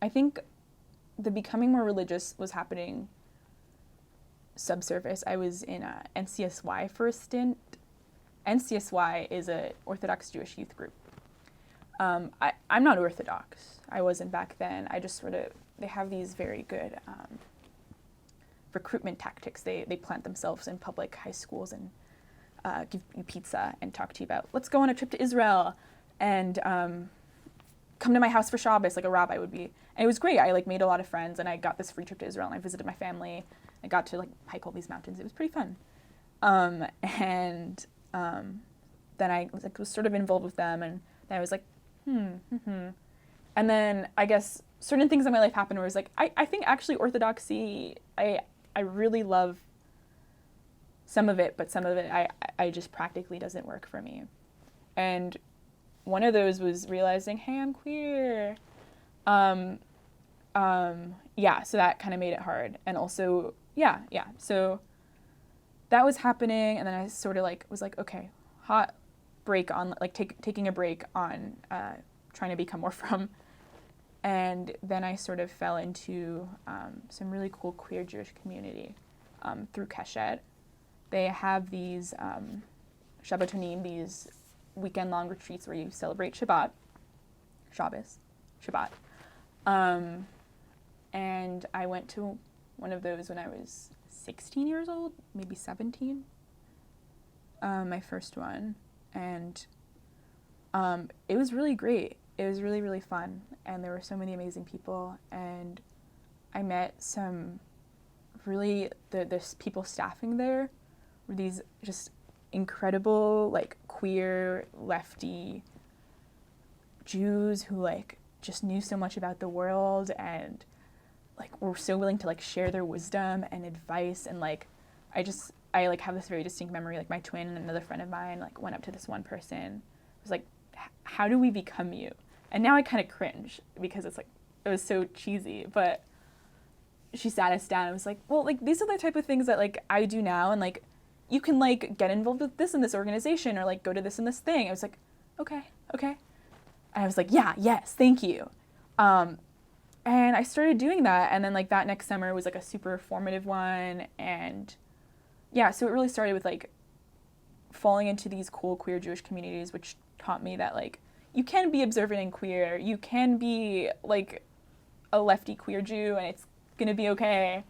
I think the becoming more religious was happening subsurface. I was in NCSY for a stint. NCSY is a Orthodox Jewish youth group. I'm not Orthodox. I wasn't back then. I just sort of, they have these very good recruitment tactics. They plant themselves in public high schools and give you pizza and talk to you about, let's go on a trip to Israel and come to my house for Shabbos, like a rabbi would be. And it was great. I like made a lot of friends, and I got this free trip to Israel, and I visited my family. I got to like hike all these mountains. It was pretty fun. Then I was sort of involved with them, and then I was like, And then I guess certain things in my life happened where I was like, I think actually Orthodoxy, I really love some of it, but some of it I just practically doesn't work for me. And one of those was realizing, hey, I'm queer. So that kind of made it hard. And also, so that was happening, and then I sort of like was like, okay, hot break on like taking a break on trying to become more from. And then I sort of fell into some really cool queer Jewish community through Keshet. They have these Shabbatonim, these weekend-long retreats where you celebrate Shabbat, Shabbos, Shabbat. And I went to one of those when I was 16 years old, maybe 17, my first one. And it was really great. It was really, really fun. And there were so many amazing people. And I met some really, the people staffing there were these just incredible, like, queer, lefty Jews who, like, just knew so much about the world and, like, were so willing to, like, share their wisdom and advice. And, like, I like, have this very distinct memory. Like, my twin and another friend of mine, like, went up to this one person, was like, how do we become you? And now I kind of cringe because it's, like, it was so cheesy. But she sat us down and was like, well, like, these are the type of things that, like, I do now. And, like, you can, like, get involved with this in this organization or, like, go to this and this thing. I was like, okay. And I was like, yes, thank you. And I started doing that. And then, like, that next summer was, like, a super formative one. And, yeah, so it really started with, like, falling into these cool queer Jewish communities, which taught me that, like, you can be observant and queer. You can be, like, a lefty queer Jew, and it's going to be okay.